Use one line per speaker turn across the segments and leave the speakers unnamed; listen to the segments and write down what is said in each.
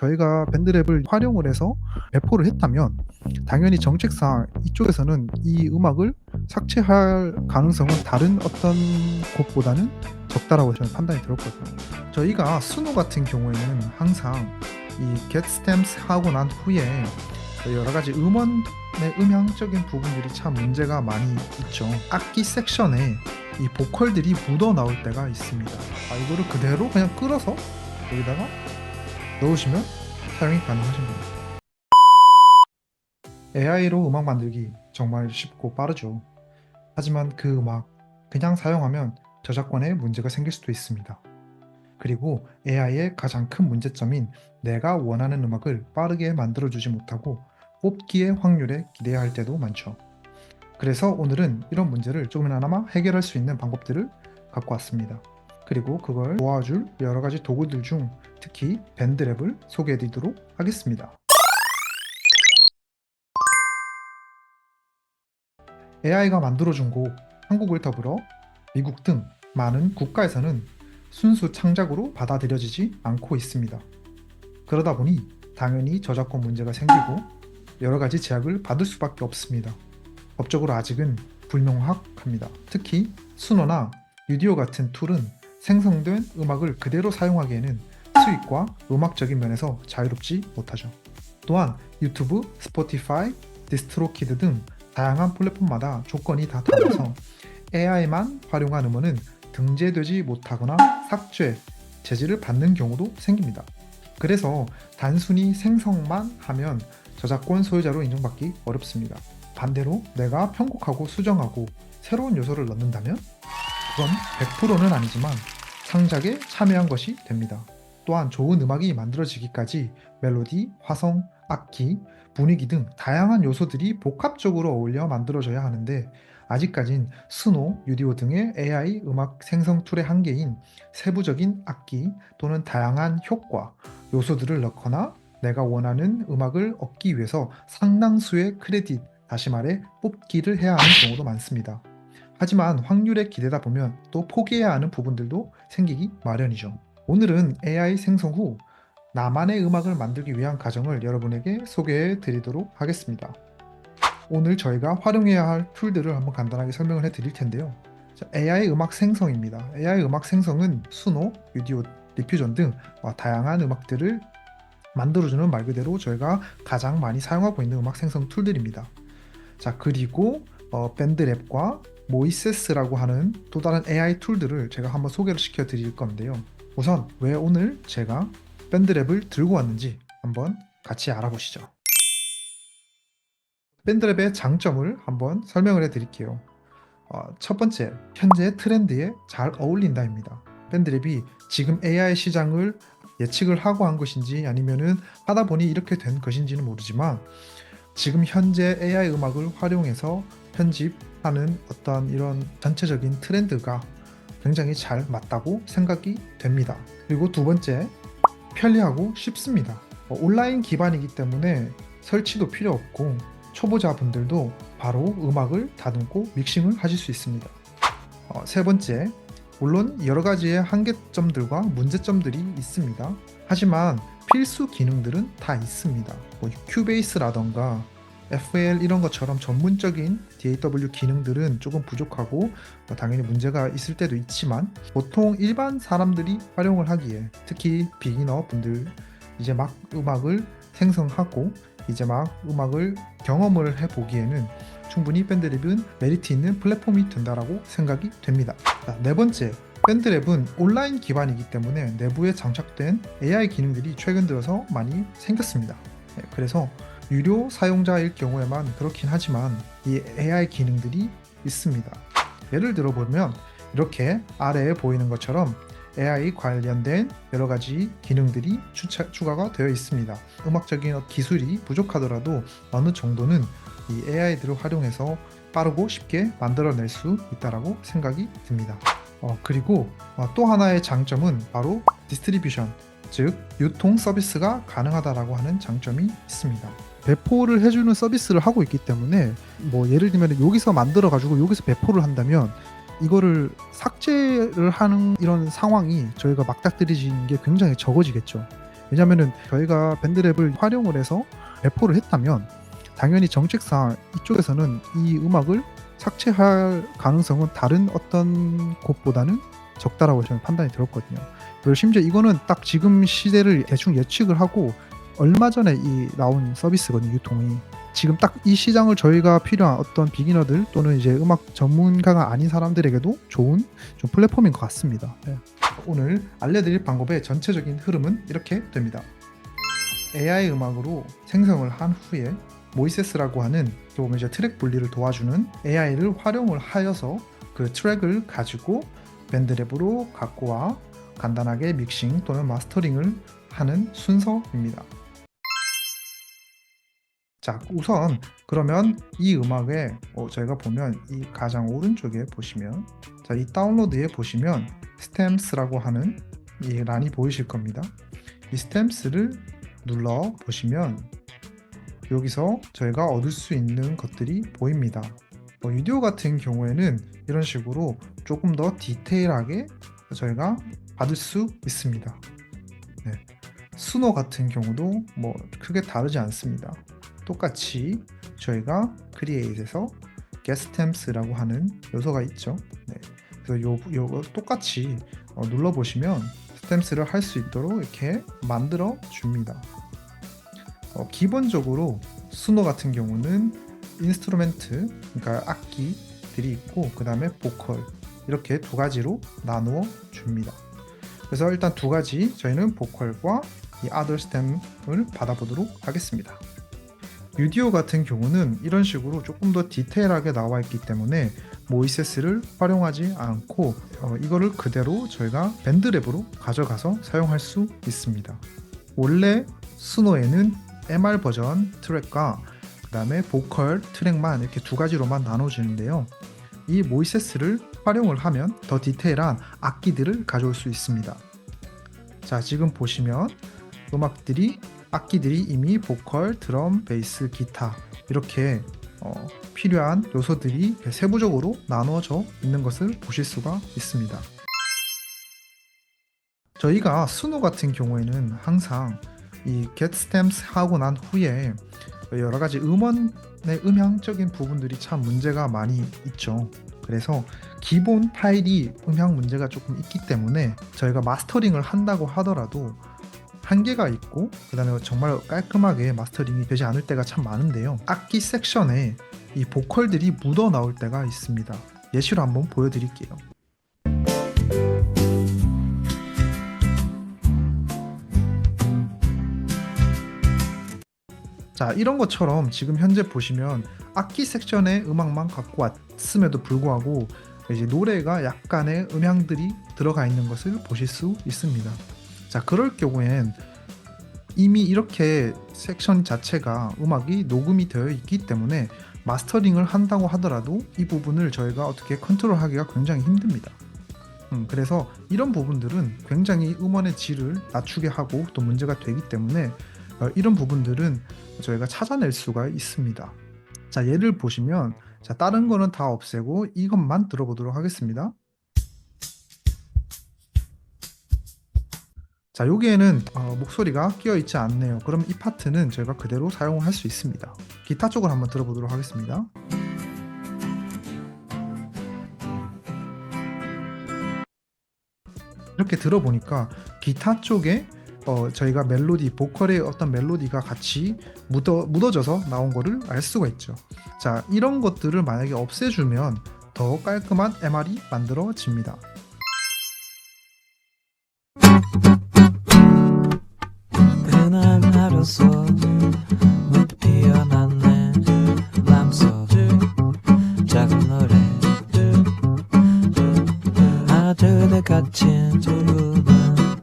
저희가 밴드랩을 활용을 해서 배포를 했다면 당연히 정책상 이쪽에서는 이 음악을 삭제할 가능성은 다른 어떤 곳보다는 적다라고 저는 판단이 들었거든요. 저희가 수노 같은 경우에는 항상 이 get stems 하고 난 후에 여러 가지 음원의 음향적인 부분들이 참 문제가 많이 있죠. 악기 섹션에 이 보컬들이 묻어 나올 때가 있습니다. 이거를 그대로 그냥 끌어서 여기다가 넣으시면 사용이 가능하신 겁니다. AI로 음악 만들기 정말 쉽고 빠르죠. 하지만 그 음악 그냥 사용하면 저작권에 문제가 생길 수도 있습니다. 그리고 AI의 가장 큰 문제점인 내가 원하는 음악을 빠르게 만들어주지 못하고 뽑기의 확률에 기대야 할 때도 많죠. 그래서 오늘은 이런 문제를 조금이나마 해결할 수 있는 방법들을 갖고 왔습니다. 그리고 그걸 도와줄 여러 가지 도구들 중 특히 밴드랩을 소개해 드리도록 하겠습니다. AI가 만들어준 곡 한국을 더불어 미국 등 많은 국가에서는 순수 창작으로 받아들여지지 않고 있습니다. 그러다 보니 당연히 저작권 문제가 생기고 여러 가지 제약을 받을 수밖에 없습니다. 법적으로 아직은 불명확합니다. 특히 수노나 유디오 같은 툴은 생성된 음악을 그대로 사용하기에는 수익과 음악적인 면에서 자유롭지 못하죠. 또한 유튜브, 스포티파이, 디스트로키드 등 다양한 플랫폼마다 조건이 다 달라서 AI만 활용한 음원은 등재되지 못하거나 삭제, 제지를 받는 경우도 생깁니다. 그래서 단순히 생성만 하면 저작권 소유자로 인정받기 어렵습니다. 반대로 내가 편곡하고 수정하고 새로운 요소를 넣는다면 그건 100%는 아니지만 창작에 참여한 것이 됩니다. 또한 좋은 음악이 만들어지기까지 멜로디, 화성, 악기, 분위기 등 다양한 요소들이 복합적으로 어울려 만들어져야 하는데 아직까진 스노, 유디오 등의 AI 음악 생성 툴의 한계인 세부적인 악기 또는 다양한 효과, 요소들을 넣거나 내가 원하는 음악을 얻기 위해서 상당수의 크레딧, 다시 말해 뽑기를 해야 하는 경우도 많습니다. 하지만 확률에 기대다 보면 또 포기해야 하는 부분들도 생기기 마련이죠. 오늘은 AI 생성 후 나만의 음악을 만들기 위한 과정을 여러분에게 소개해 드리도록 하겠습니다. 오늘 저희가 활용해야 할 툴들을 한번 간단하게 설명을 해 드릴 텐데요. AI 음악 생성입니다. AI 음악 생성은 수노, 유디오, 디퓨전 등 다양한 음악들을 만들어주는 말 그대로 저희가 가장 많이 사용하고 있는 음악 생성 툴들입니다. 자, 그리고 밴드랩과 모이세스라고 하는 또 다른 AI 툴들을 제가 한번 소개를 시켜 드릴 건데요. 우선 왜 오늘 제가 밴드랩을 들고 왔는지 한번 같이 알아보시죠. 밴드랩의 장점을 한번 설명을 해 드릴게요. 첫 번째, 현재 트렌드에 잘 어울린다입니다. 밴드랩이 지금 AI 시장을 예측을 하고 한 것인지 아니면은 하다 보니 이렇게 된 것인지는 모르지만 지금 현재 AI 음악을 활용해서 편집하는 어떤 이런 전체적인 트렌드가 굉장히 잘 맞다고 생각이 됩니다. 그리고 두 번째, 편리하고 쉽습니다. 온라인 기반이기 때문에 설치도 필요 없고 초보자분들도 바로 음악을 다듬고 믹싱을 하실 수 있습니다. 세 번째, 물론 여러 가지의 한계점들과 문제점들이 있습니다. 하지만 필수 기능들은 다 있습니다. 큐베이스라던가 FL 이런 것처럼 전문적인 DAW 기능들은 조금 부족하고 당연히 문제가 있을 때도 있지만 보통 일반 사람들이 활용을 하기에 특히 비기너 분들 이제 막 음악을 생성하고 이제 막 음악을 경험을 해보기에는 충분히 밴드랩은 메리트 있는 플랫폼이 된다라고 생각이 됩니다. 자, 네 번째, 밴드랩은 온라인 기반이기 때문에 내부에 장착된 AI 기능들이 최근 들어서 많이 생겼습니다. 그래서 유료 사용자일 경우에만 그렇긴 하지만 이 AI 기능들이 있습니다. 예를 들어 보면 이렇게 아래에 보이는 것처럼 AI 관련된 여러 가지 기능들이 추가가 되어 있습니다. 음악적인 기술이 부족하더라도 어느 정도는 이 AI들을 활용해서 빠르고 쉽게 만들어낼 수 있다고 생각이 듭니다. 그리고 또 하나의 장점은 바로 디스트리뷰션, 즉 유통 서비스가 가능하다라고 하는 장점이 있습니다. 배포를 해주는 서비스를 하고 있기 때문에 예를 들면 여기서 만들어 가지고 여기서 배포를 한다면 이거를 삭제를 하는 이런 상황이 저희가 맞닥뜨리는 게 굉장히 적어지겠죠. 왜냐면은 저희가 밴드랩을 활용을 해서 배포를 했다면 당연히 정책상 이쪽에서는 이 음악을 삭제할 가능성은 다른 어떤 곳보다는 적다라고 저는 판단이 들었거든요. 그리고 심지어 이거는 딱 지금 시대를 대충 예측을 하고 얼마 전에 이 나온 서비스거든요, 유통이. 지금 딱 이 시장을 저희가 필요한 어떤 비기너들 또는 이제 음악 전문가가 아닌 사람들에게도 좋은 좀 플랫폼인 것 같습니다. 네. 오늘 알려드릴 방법의 전체적인 흐름은 이렇게 됩니다. AI 음악으로 생성을 한 후에 모이세스라고 하는 보면 이제 트랙 분리를 도와주는 AI를 활용을 하여서 그 트랙을 가지고 밴드랩으로 갖고 와 간단하게 믹싱 또는 마스터링을 하는 순서입니다. 자, 우선 그러면 이 음악에 저희가 보면 이 가장 오른쪽에 보시면 자, 이 다운로드에 보시면 스탬스라고 하는 이 란이 보이실 겁니다. 이 스탬스를 눌러 보시면 여기서 저희가 얻을 수 있는 것들이 보입니다. 유디오 같은 경우에는 이런 식으로 조금 더 디테일하게 저희가 받을 수 있습니다. 네. 수노 같은 경우도 뭐 크게 다르지 않습니다. 똑같이 저희가 크리에이트에서 getStamps라고 하는 요소가 있죠. 네. 그래서 요거 똑같이 눌러보시면 스탬스를 할 수 있도록 이렇게 만들어 줍니다. 기본적으로 수노 같은 경우는 인스트루멘트, 그러니까 악기들이 있고 그 다음에 보컬 이렇게 두 가지로 나누어 줍니다. 그래서 일단 두 가지 저희는 보컬과 이 other stem을 받아보도록 하겠습니다. 유디오 같은 경우는 이런 식으로 조금 더 디테일하게 나와 있기 때문에 모이세스를 활용하지 않고 이거를 그대로 저희가 밴드랩으로 가져가서 사용할 수 있습니다. 원래 수노에는 MR 버전 트랙과 그 다음에 보컬 트랙만 이렇게 두 가지로만 나눠지는데요. 이 모이세스를 활용을 하면 더 디테일한 악기들을 가져올 수 있습니다. 자, 지금 보시면 악기들이 이미 보컬, 드럼, 베이스, 기타 이렇게 필요한 요소들이 세부적으로 나누어져 있는 것을 보실 수가 있습니다. 저희가 수노 같은 경우에는 항상 이 getStamps 하고 난 후에 여러 가지 음원의 음향적인 부분들이 참 문제가 많이 있죠. 그래서 기본 파일이 음향 문제가 조금 있기 때문에 저희가 마스터링을 한다고 하더라도 한계가 있고 그 다음에 정말 깔끔하게 마스터링이 되지 않을 때가 참 많은데요. 악기 섹션에 이 보컬들이 묻어 나올 때가 있습니다. 예시로 한번 보여드릴게요. 자, 이런 것처럼 지금 현재 보시면 악기 섹션의 음악만 갖고 왔음에도 불구하고 이제 노래가 약간의 음향들이 들어가 있는 것을 보실 수 있습니다. 자, 그럴 경우엔 이미 이렇게 섹션 자체가 음악이 녹음이 되어 있기 때문에 마스터링을 한다고 하더라도 이 부분을 저희가 어떻게 컨트롤하기가 굉장히 힘듭니다. 그래서 이런 부분들은 굉장히 음원의 질을 낮추게 하고 또 문제가 되기 때문에 이런 부분들은 저희가 찾아낼 수가 있습니다. 자, 예를 보시면 자, 다른 거는 다 없애고 이것만 들어보도록 하겠습니다. 자, 여기에는 목소리가 끼어 있지 않네요. 그럼 이 파트는 저희가 그대로 사용할 수 있습니다. 기타 쪽을 한번 들어보도록 하겠습니다. 이렇게 들어보니까 기타 쪽에 저희가 멜로디, 보컬의 어떤 멜로디가 같이 묻어져서 나온 거를 알 수가 있죠. 자, 이런 것들을 만약에 없애주면 더 깔끔한 MR이 만들어집니다.
그날 하루서 문득 피어난 내 맘속 작은 노래 하나 둘에 갇힌 두근은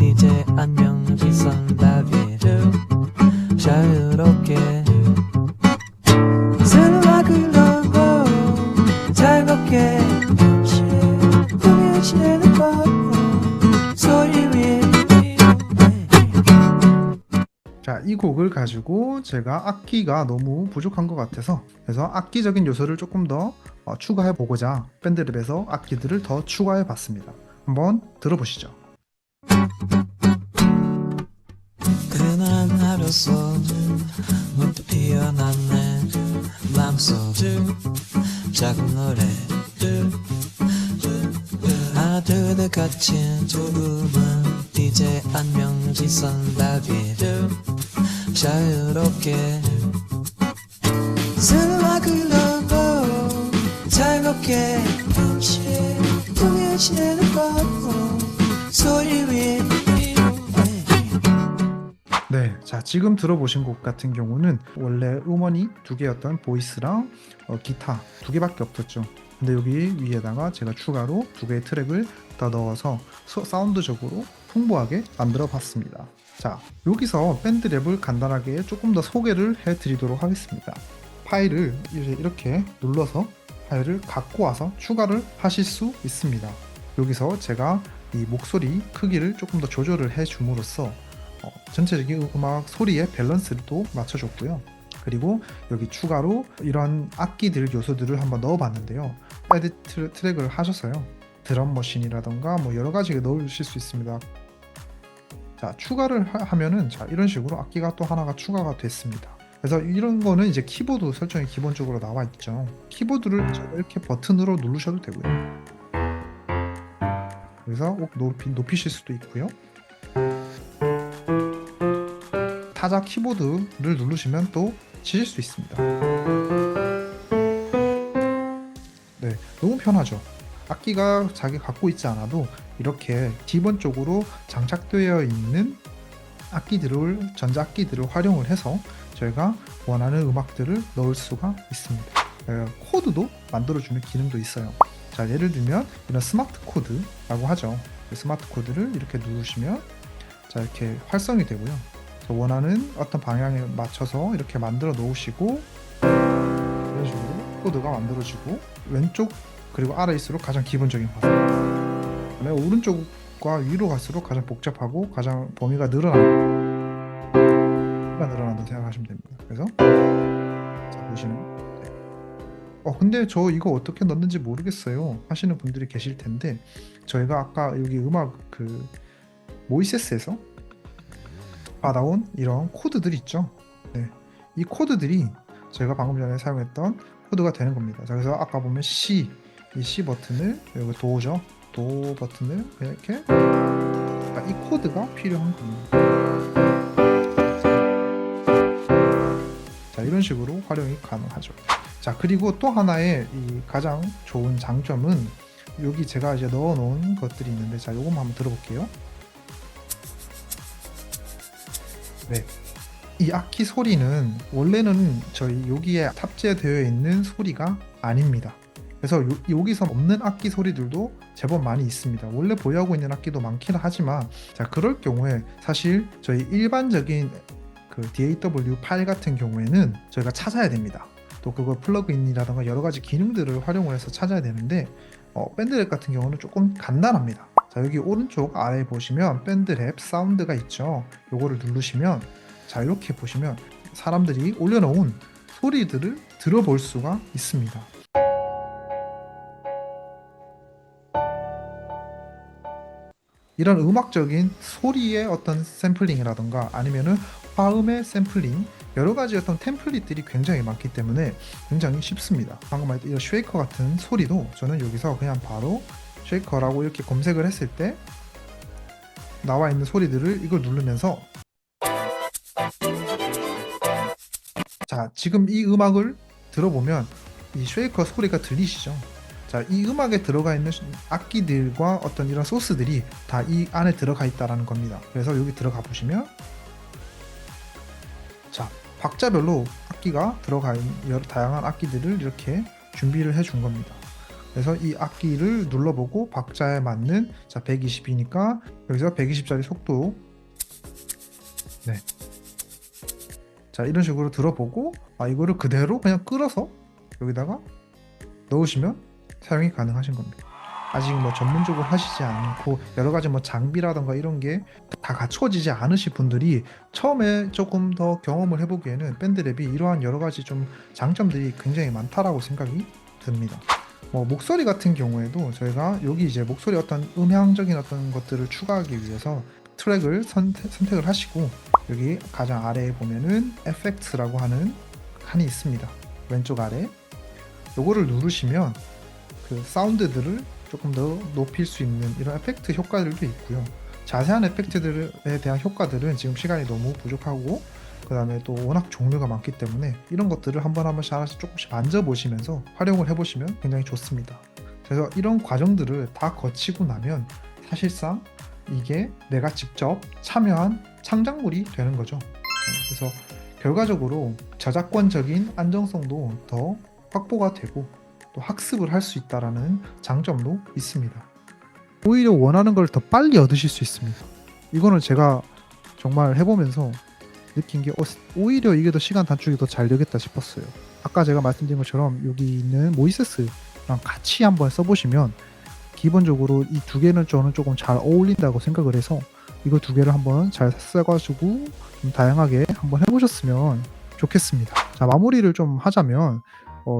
이제 안녕 비싼 답이 자유롭게 쓴 음악을 넣고 즐겁게 꾸며지는 것 소리 위에
자, 이 곡을 가지고 제가 악기가 너무 부족한 것 같아서 그래서 악기적인 요소를 조금 더 추가해 보고자 밴드랩에서 악기들을 더 추가해 봤습니다. 한번 들어보시죠.
지난 하루속 문득 피어난 내 맘속에 작은 노래들 하늘에 갇힌 조금은 이제 안녕지선 바위들 자유롭게 음악을 넣고 즐겁게 동해지는 것 소리 위에
네, 자 지금 들어보신 곡 같은 경우는 원래 음원이 두 개였던 보이스랑 기타 두 개밖에 없었죠. 근데 여기 위에다가 제가 추가로 두 개의 트랙을 더 넣어서 사운드적으로 풍부하게 만들어 봤습니다. 자, 여기서 밴드랩을 간단하게 조금 더 소개를 해드리도록 하겠습니다. 파일을 이제 이렇게 눌러서 파일을 갖고 와서 추가를 하실 수 있습니다. 여기서 제가 이 목소리 크기를 조금 더 조절을 해줌으로써 전체적인 음악 소리의 밸런스도 맞춰줬고요. 그리고 여기 추가로 이런 악기들 요소들을 한번 넣어봤는데요. 에디트 트랙을 하셔서요. 드럼 머신이라던가 뭐 여러 가지 넣으실 수 있습니다. 자, 추가를 하면은 자 이런 식으로 악기가 또 하나가 추가가 됐습니다. 그래서 이런 거는 이제 키보드 설정이 기본적으로 나와 있죠. 키보드를 이렇게 버튼으로 누르셔도 되고요. 그래서 높이실 수도 있고요. 타자 키보드를 누르시면 또 치실 수 있습니다. 네, 너무 편하죠. 악기가 자기 갖고 있지 않아도 이렇게 기본적으로 장착되어 있는 악기들을 전자악기들을 활용을 해서 저희가 원하는 음악들을 넣을 수가 있습니다. 코드도 만들어주는 기능도 있어요. 자, 예를 들면 이런 스마트 코드라고 하죠. 스마트 코드를 이렇게 누르시면 자 이렇게 활성이 되고요. 원하는 어떤 방향에 맞춰서 이렇게 만들어 놓으시고 이런 식으로 코드가 만들어지고 왼쪽 그리고 아래일수록 가장 기본적인 화살, 그다음에 오른쪽과 위로 갈수록 가장 복잡하고 가장 범위가 늘어난다고 생각하시면 됩니다. 그래서 자 보시면 근데 저 이거 어떻게 넣는지 모르겠어요 하시는 분들이 계실 텐데, 저희가 아까 여기 음악 그 모이세스에서 받아온 이런 코드들 있죠. 네, 이 코드들이 저희가 방금 전에 사용했던 코드가 되는 겁니다. 자, 그래서 아까 보면 C, 이 C 버튼을 여기 도죠. 도 버튼을 이렇게 이 코드가 필요한 겁니다. 자, 이런 식으로 활용이 가능하죠. 자, 그리고 또 하나의 이 가장 좋은 장점은 여기 제가 이제 넣어 놓은 것들이 있는데, 자, 요것만 한번 들어볼게요. 네, 이 악기 소리는 원래는 저희 여기에 탑재되어 있는 소리가 아닙니다. 그래서 여기서 없는 악기 소리들도 제법 많이 있습니다. 원래 보유하고 있는 악기도 많긴 하지만, 자, 그럴 경우에 사실 저희 일반적인 그 DAW 파일 같은 경우에는 저희가 찾아야 됩니다. 또 그걸 플러그인이라던가 여러 가지 기능들을 활용을 해서 찾아야 되는데, 밴드랩 같은 경우는 조금 간단합니다. 자, 여기 오른쪽 아래에 보시면 밴드랩 사운드가 있죠. 요거를 누르시면 자 이렇게 보시면 사람들이 올려놓은 소리들을 들어볼 수가 있습니다. 이런 음악적인 소리의 어떤 샘플링이라던가 아니면은 화음의 샘플링, 여러 가지 어떤 템플릿들이 굉장히 많기 때문에 굉장히 쉽습니다. 방금 말했던 이런 쉐이커 같은 소리도 저는 여기서 그냥 바로 쉐이커라고 이렇게 검색을 했을 때 나와 있는 소리들을 이걸 누르면서, 자, 지금 이 음악을 들어보면 이 쉐이커 소리가 들리시죠? 자, 이 음악에 들어가 있는 악기들과 어떤 이런 소스들이 다 이 안에 들어가 있다라는 겁니다. 그래서 여기 들어가 보시면 자, 박자별로 악기가 들어가 있는 여러 다양한 악기들을 이렇게 준비를 해 준 겁니다. 그래서 이 악기를 눌러보고 박자에 맞는, 자 120이니까 여기서 120짜리 속도, 네, 자 이런 식으로 들어보고 이거를 그대로 그냥 끌어서 여기다가 넣으시면 사용이 가능하신 겁니다. 아직 뭐 전문적으로 하시지 않고 여러 가지 뭐 장비라던가 이런 게 다 갖춰지지 않으실 분들이 처음에 조금 더 경험을 해보기에는 밴드랩이 이러한 여러 가지 좀 장점들이 굉장히 많다라고 생각이 듭니다. 뭐 목소리 같은 경우에도 저희가 여기 이제 목소리 어떤 음향적인 어떤 것들을 추가하기 위해서 트랙을 선택을 하시고 여기 가장 아래에 보면은 FX라고 하는 칸이 있습니다. 왼쪽 아래 요거를 누르시면 그 사운드들을 조금 더 높일 수 있는 이런 에펙트 효과들도 있고요. 자세한 에펙트들에 대한 효과들은 지금 시간이 너무 부족하고 그 다음에 또 워낙 종류가 많기 때문에 이런 것들을 한 번씩 하나씩 조금씩 만져보시면서 활용을 해보시면 굉장히 좋습니다. 그래서 이런 과정들을 다 거치고 나면 사실상 이게 내가 직접 참여한 창작물이 되는 거죠. 그래서 결과적으로 저작권적인 안정성도 더 확보가 되고 또 학습을 할 수 있다는 장점도 있습니다. 오히려 원하는 걸 더 빨리 얻으실 수 있습니다. 이거는 제가 정말 해보면서 느낀 게 오히려 이게 더 시간 단축이 더 잘 되겠다 싶었어요. 아까 제가 말씀드린 것처럼 여기 있는 모이세스랑 같이 한번 써보시면 기본적으로 이 두 개는 저는 조금 잘 어울린다고 생각을 해서 이거 두 개를 한번 잘 써가지고 좀 다양하게 한번 해보셨으면 좋겠습니다. 자, 마무리를 좀 하자면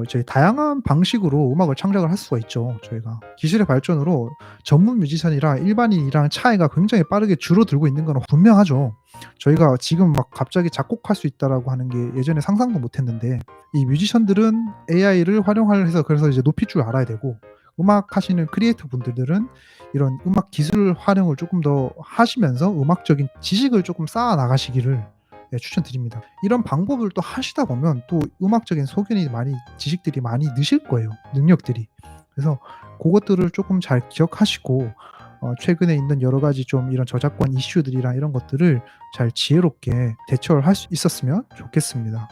이제 다양한 방식으로 음악을 창작을 할 수가 있죠. 저희가 기술의 발전으로 전문 뮤지션이랑 일반인이랑 차이가 굉장히 빠르게 줄어들고 있는 건 분명하죠. 저희가 지금 막 갑자기 작곡할 수 있다라고 하는 게 예전에 상상도 못했는데 이 뮤지션들은 AI를 활용을 해서 그래서 이제 높일 줄 알아야 되고 음악 하시는 크리에이터 분들은 이런 음악 기술 활용을 조금 더 하시면서 음악적인 지식을 조금 쌓아 나가시기를 추천드립니다. 이런 방법을 또 하시다 보면 또 음악적인 소견이 많이 지식들이 많이 느실 거예요. 능력들이. 그래서 그것들을 조금 잘 기억하시고 최근에 있는 여러 가지 좀 이런 저작권 이슈들이랑 이런 것들을 잘 지혜롭게 대처를 할 수 있었으면 좋겠습니다.